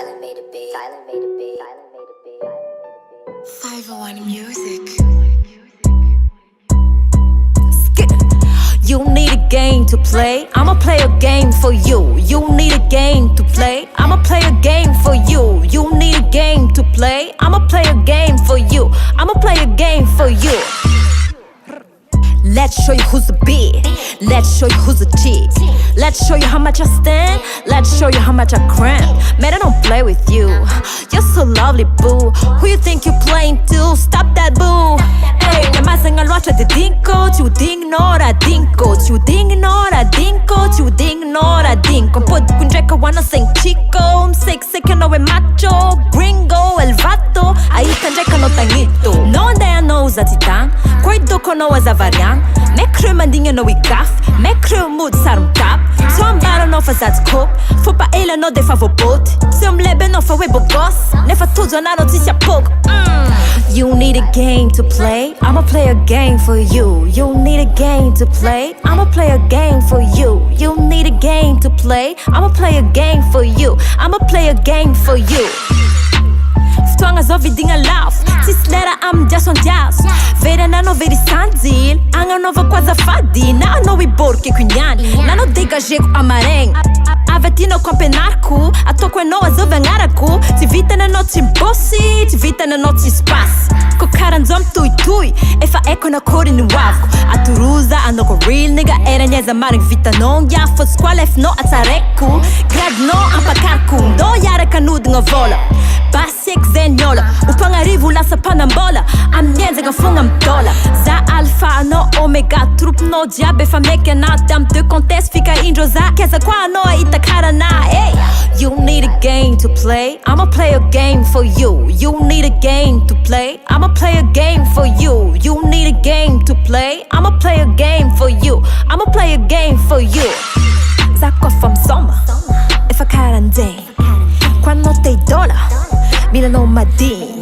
Silent made a beat. Silent made a beat. Silent made a beat. 501 Music. You need a game to play, I'ma play a game for you. You need a game to play, I'ma play a game for you. You need a game to play, I'ma play a game for you. I'ma play a game for you. Let's show you who's a big. Let's show you who's a chick. Let's show you how much I stand. Let's show you how much I cramp. Man, I don't play with you. You're so lovely, boo. Who you think you're playing to? Stop that, boo. Hey, 내 마상을 watch아도 딩고 주딩노라 딩고 주딩노라 딩고 주딩노라 딩고 포드군 드래커 wanna sing chico 음색 que no es macho gringo el vato ahí tan drecka no tangito no där no usa titan Cuido con no as a variant Me cru mandinha no i gaff Me cru mood sarum tap Så han bara no fa zats kop Får pa ela no de favobot Se lebe no fa webo goss Ne fa tudo na notícia pouco You need a game to play I'ma play a game for you You need a game to play I'ma play a game for you You need a game to play I'ma play a game for you I'ma play a game for you Ftoanga zo vidinha lauf Tislera am jason jas Vera na no veri sanzil Anga nova quase fadi Na no i borke kunyani Na no dégagé com amareng Avatino com penarco A to com noa zo vengaraku Ti vita na no timbossi Ti vita na no tispas Ko karanzom tui tui E fa eko na kori ni wavko A turuza a no ko real nigga Era nyeza maring vita non ya Fos squalef no a tareku Grad no ampakarku Do yara kanud nga vola Basic zenyola Upangarivu lasa panambola Am nyenze nga funga mdola Za alfa no omega Trup no diabe fa meke na Dam te contest fica indroza Kesa kwa no itakara na hey. You need a game to play I'ma play a game for you You need a game to play I'ma play a game for you You need a game to play I'ma play a game for you I'ma play a game for you Zakwa from summer If I can't day Quando te dola Mira no madin